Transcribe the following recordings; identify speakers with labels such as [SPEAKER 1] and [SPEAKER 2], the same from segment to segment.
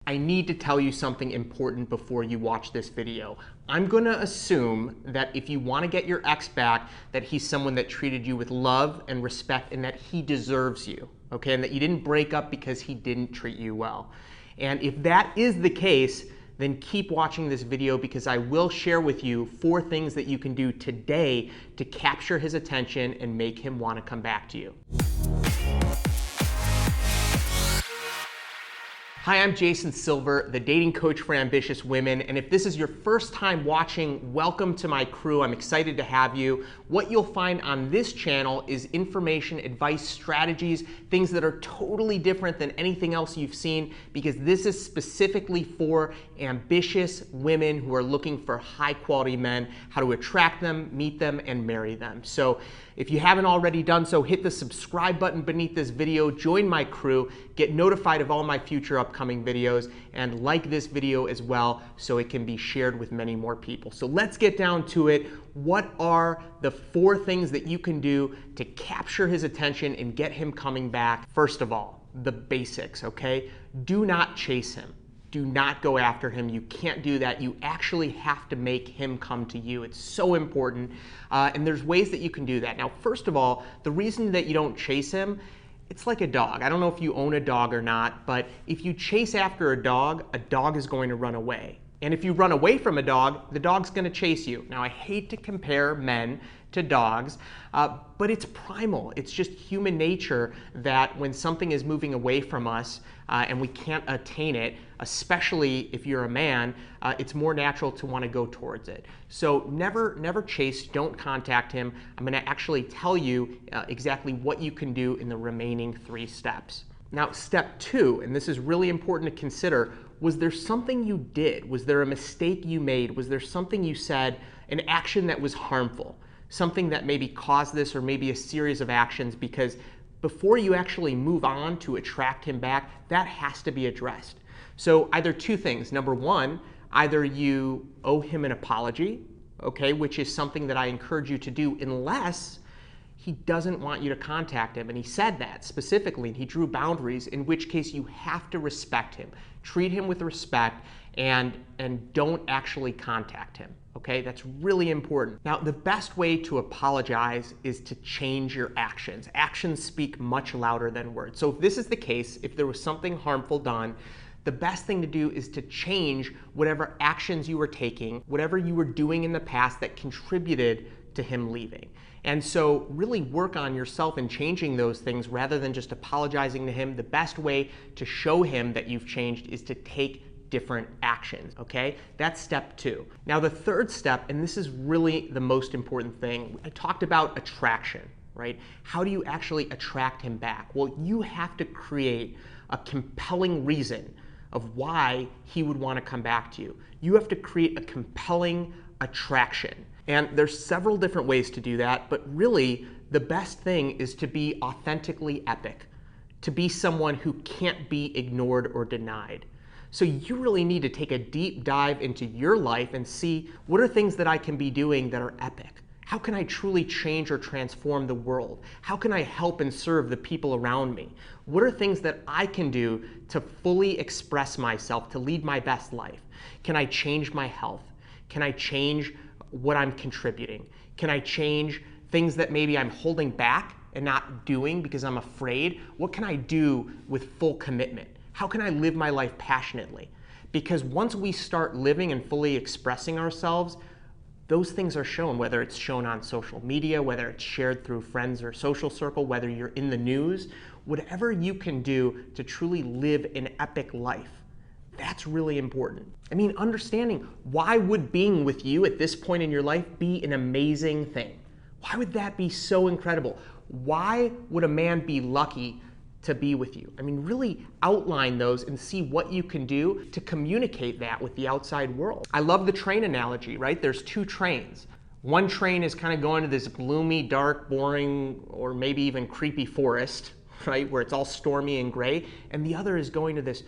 [SPEAKER 1] I need to tell you something important before you watch this video. I'm gonna assume that if you wanna get your ex back, that he's someone that treated you with love and respect and that he deserves you, okay? And that you didn't break up because he didn't treat you well. And if that is the case, then keep watching this video because I will share with you 4 things that you can do today to capture his attention and make him wanna come back to you. Hi, I'm Jason Silver, the dating coach for ambitious women, and if this is your first time watching, welcome to my crew. I'm excited to have you. What you'll find on this channel is information, advice, strategies, things that are totally different than anything else you've seen, because this is specifically for ambitious women who are looking for high quality men, how to attract them, meet them, and marry them. So if you haven't already done so, hit the subscribe button beneath this video, join my crew, get notified of all my future upcoming videos, and like this video as well so it can be shared with many more people. So let's get down to it. What are the 4 things that you can do to capture his attention and get him coming back? First of all, the basics, okay? Do not chase him. Do not go after him. You can't do that. You actually have to make him come to you. It's so important. And there's ways that you can do that. Now, first of all, the reason that you don't chase him, it's like a dog. I don't know if you own a dog or not, but if you chase after a dog is going to run away. And if you run away from a dog, the dog's going to chase you. Now, I hate to compare men to dogs, but it's primal. It's just human nature that when something is moving away from us and we can't attain it, especially if you're a man, it's more natural to want to go towards it. So never chase, don't contact him. I'm going to actually tell you exactly what you can do in the remaining 3 steps. Now, step 2, and this is really important to consider, was there something you did? Was there a mistake you made? Was there something you said, an action that was harmful? Something that maybe caused this, or maybe a series of actions, because before you actually move on to attract him back, that has to be addressed. So either 2 things. Number 1, either you owe him an apology, okay, which is something that I encourage you to do unless he doesn't want you to contact him. And he said that specifically, and he drew boundaries, in which case you have to respect him. Treat him with respect and don't actually contact him. Okay, that's really important. Now, the best way to apologize is to change your actions. Actions speak much louder than words. So if this is the case, if there was something harmful done, the best thing to do is to change whatever actions you were taking, whatever you were doing in the past that contributed to him leaving. And so really work on yourself and changing those things rather than just apologizing to him. The best way to show him that you've changed is to take different actions, okay? That's step 2. Now, the 3rd step, and this is really the most important thing, I talked about attraction, right? How do you actually attract him back? Well, you have to create a compelling reason of why he would want to come back to you. You have to create a compelling attraction. And there's several different ways to do that, but really the best thing is to be authentically epic, to be someone who can't be ignored or denied. So you really need to take a deep dive into your life and see, what are things that I can be doing that are epic? How can I truly change or transform the world? How can I help and serve the people around me? What are things that I can do to fully express myself, to lead my best life? Can I change my health? Can I change what I'm contributing? Can I change things that maybe I'm holding back and not doing because I'm afraid? What can I do with full commitment? How can I live my life passionately? Because once we start living and fully expressing ourselves, those things are shown, whether it's shown on social media, whether it's shared through friends or social circle, whether you're in the news, whatever you can do to truly live an epic life. That's really important. I mean, understanding why would being with you at this point in your life be an amazing thing? Why would that be so incredible? Why would a man be lucky to be with you? I mean, really outline those and see what you can do to communicate that with the outside world. I love the train analogy, right? There's 2 trains. One train is kind of going to this gloomy, dark, boring, or maybe even creepy forest, right, where it's all stormy and gray, and the other is going to this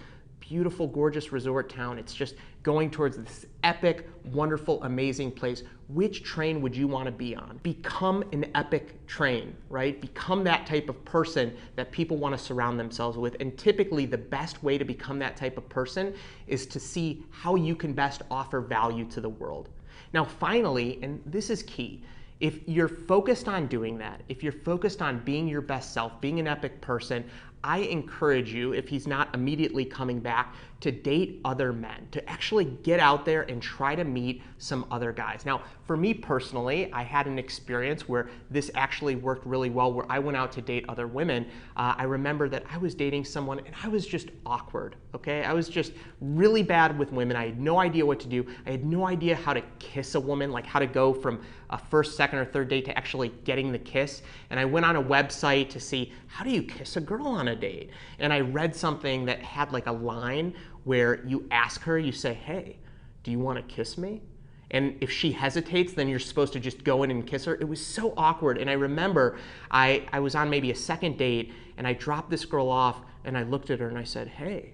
[SPEAKER 1] beautiful, gorgeous resort town. It's just going towards this epic, wonderful, amazing place. Which train would you want to be on? Become an epic train, right? Become that type of person that people want to surround themselves with. And typically the best way to become that type of person is to see how you can best offer value to the world. Now, finally, and this is key, if you're focused on doing that, if you're focused on being your best self, being an epic person, I encourage you, if he's not immediately coming back, to date other men, to actually get out there and try to meet some other guys. Now, for me personally, I had an experience where this actually worked really well, where I went out to date other women. I remember that I was dating someone and I was just awkward, okay? I was just really bad with women. I had no idea what to do. I had no idea how to kiss a woman, like how to go from a first, second, or third date to actually getting the kiss. And I went on a website to see, how do you kiss a girl on a date? And I read something that had like a line where you ask her, you say, hey, do you want to kiss me? And if she hesitates, then you're supposed to just go in and kiss her. It was so awkward. And I remember I was on maybe a second date and I dropped this girl off and I looked at her and I said, hey,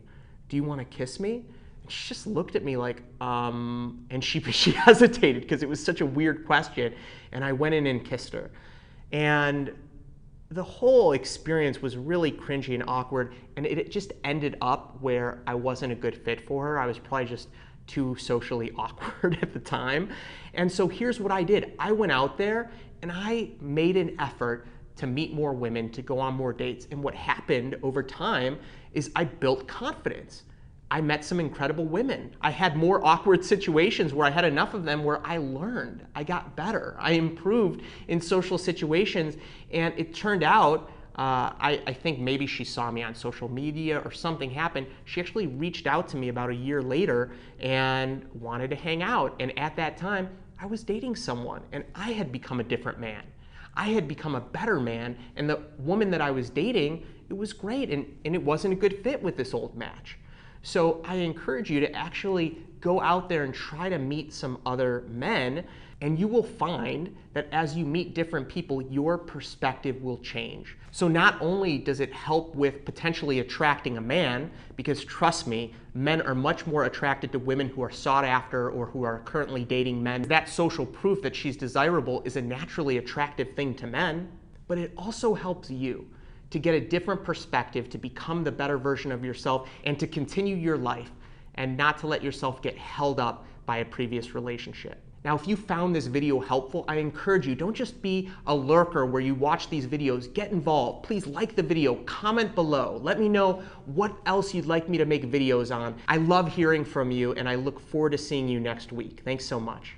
[SPEAKER 1] do you want to kiss me? And she just looked at me like, and she hesitated because it was such a weird question. And I went in and kissed her. And the whole experience was really cringy and awkward, and it just ended up where I wasn't a good fit for her. I was probably just too socially awkward at the time. And so here's what I did. I went out there and I made an effort to meet more women, to go on more dates. And what happened over time is I built confidence. I met some incredible women. I had more awkward situations where I had enough of them where I learned, I got better, I improved in social situations, and it turned out, I think maybe she saw me on social media or something happened. She actually reached out to me about a year later and wanted to hang out, and at that time, I was dating someone, and I had become a different man. I had become a better man, and the woman that I was dating, it was great, and it wasn't a good fit with this old match. So I encourage you to actually go out there and try to meet some other men, and you will find that as you meet different people, your perspective will change. So not only does it help with potentially attracting a man, because trust me, men are much more attracted to women who are sought after or who are currently dating men. That social proof that she's desirable is a naturally attractive thing to men, but it also helps you to get a different perspective, to become the better version of yourself, and to continue your life, and not to let yourself get held up by a previous relationship. Now, if you found this video helpful, I encourage you, don't just be a lurker where you watch these videos, get involved. Please like the video, comment below. Let me know what else you'd like me to make videos on. I love hearing from you, and I look forward to seeing you next week. Thanks so much.